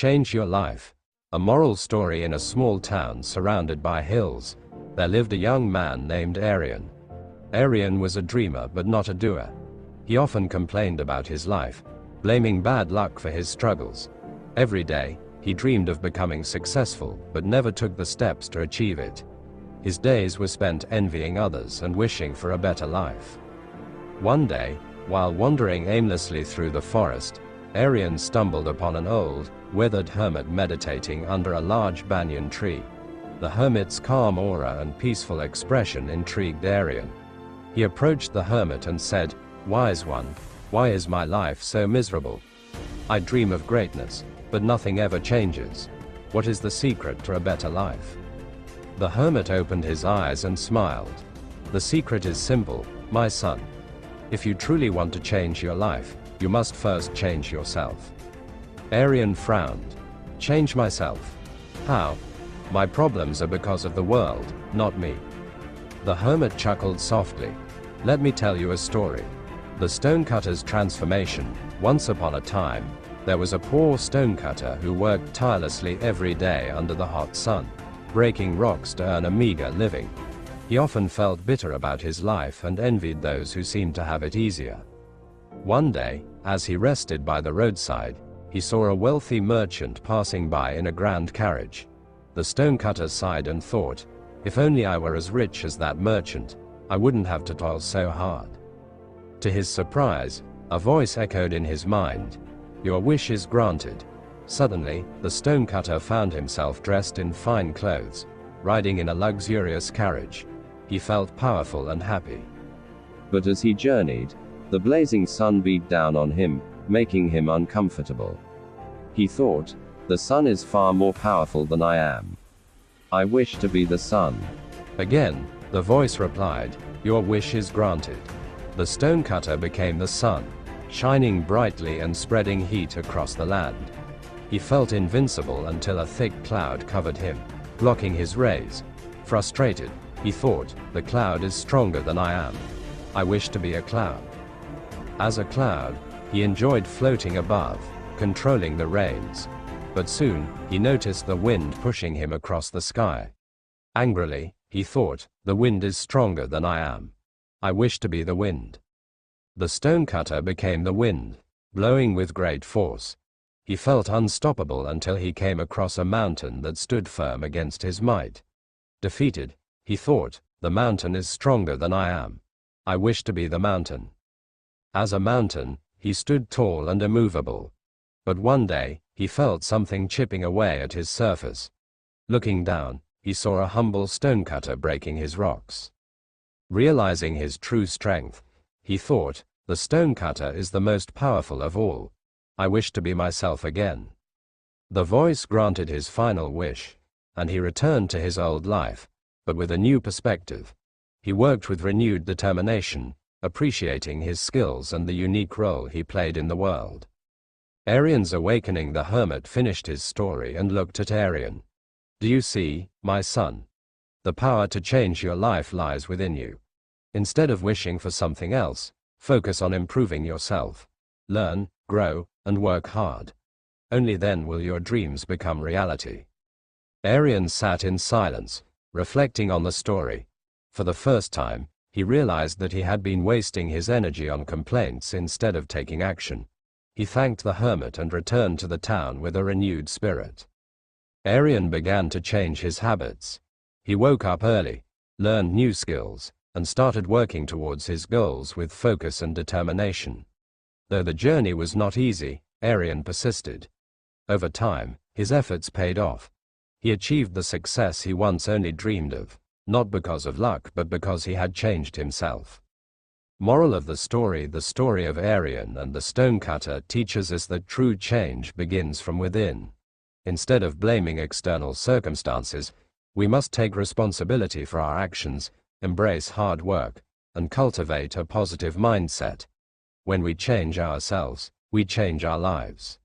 Change your life. A moral story. In a small town surrounded by hills, there lived a young man named Arian. Arian was a dreamer but not a doer. He often complained about his life, blaming bad luck for his struggles. Every day, he dreamed of becoming successful but never took the steps to achieve it. His days were spent envying others and wishing for a better life. One day, while wandering aimlessly through the forest, Arian stumbled upon an old, withered hermit meditating under a large banyan tree. The hermit's calm aura and peaceful expression intrigued Arian. He approached the hermit and said, "Wise one, why is my life so miserable? I dream of greatness, but nothing ever changes. What is the secret to a better life?" The hermit opened his eyes and smiled. "The secret is simple, my son. If you truly want to change your life, you must first change yourself." Arian frowned. "Change myself? How? My problems are because of the world, not me." The hermit chuckled softly. "Let me tell you a story. The stonecutter's transformation. Once upon a time, there was a poor stonecutter who worked tirelessly every day under the hot sun, breaking rocks to earn a meager living. He often felt bitter about his life and envied those who seemed to have it easier. One day, as he rested by the roadside, he saw a wealthy merchant passing by in a grand carriage. The stonecutter sighed and thought, "If only I were as rich as that merchant, I wouldn't have to toil so hard." To his surprise, a voice echoed in his mind, "Your wish is granted." Suddenly, the stonecutter found himself dressed in fine clothes, riding in a luxurious carriage. He felt powerful and happy. But as he journeyed, the blazing sun beat down on him, making him uncomfortable. He thought, "The sun is far more powerful than I am. I wish to be the sun." Again, the voice replied, "Your wish is granted." The stonecutter became the sun, shining brightly and spreading heat across the land. He felt invincible until a thick cloud covered him, blocking his rays. Frustrated, he thought, "The cloud is stronger than I am. I wish to be a cloud." As a cloud, he enjoyed floating above, controlling the rains. But soon, he noticed the wind pushing him across the sky. Angrily, he thought, "The wind is stronger than I am. I wish to be the wind." The stonecutter became the wind, blowing with great force. He felt unstoppable until he came across a mountain that stood firm against his might. Defeated, he thought, "The mountain is stronger than I am. I wish to be the mountain." As a mountain, he stood tall and immovable. But one day, he felt something chipping away at his surface. Looking down, he saw a humble stonecutter breaking his rocks. Realizing his true strength, he thought, "The stonecutter is the most powerful of all. I wish to be myself again." The voice granted his final wish, and he returned to his old life, but with a new perspective. He worked with renewed determination, appreciating his skills and the unique role he played in the world. Arian's awakening. The hermit finished his story and looked at Arian. "Do you see, my son? The power to change your life lies within you. Instead of wishing for something else, focus on improving yourself. Learn, grow, and work hard. Only then will your dreams become reality." Arian sat in silence, reflecting on the story. For the first time, he realized that he had been wasting his energy on complaints instead of taking action. He thanked the hermit and returned to the town with a renewed spirit. Arian began to change his habits. He woke up early, learned new skills, and started working towards his goals with focus and determination. Though the journey was not easy, Arian persisted. Over time, his efforts paid off. He achieved the success he once only dreamed of, not because of luck but because he had changed himself. Moral of the story of Arian and the stonecutter teaches us that true change begins from within. Instead of blaming external circumstances, we must take responsibility for our actions, embrace hard work, and cultivate a positive mindset. When we change ourselves, we change our lives.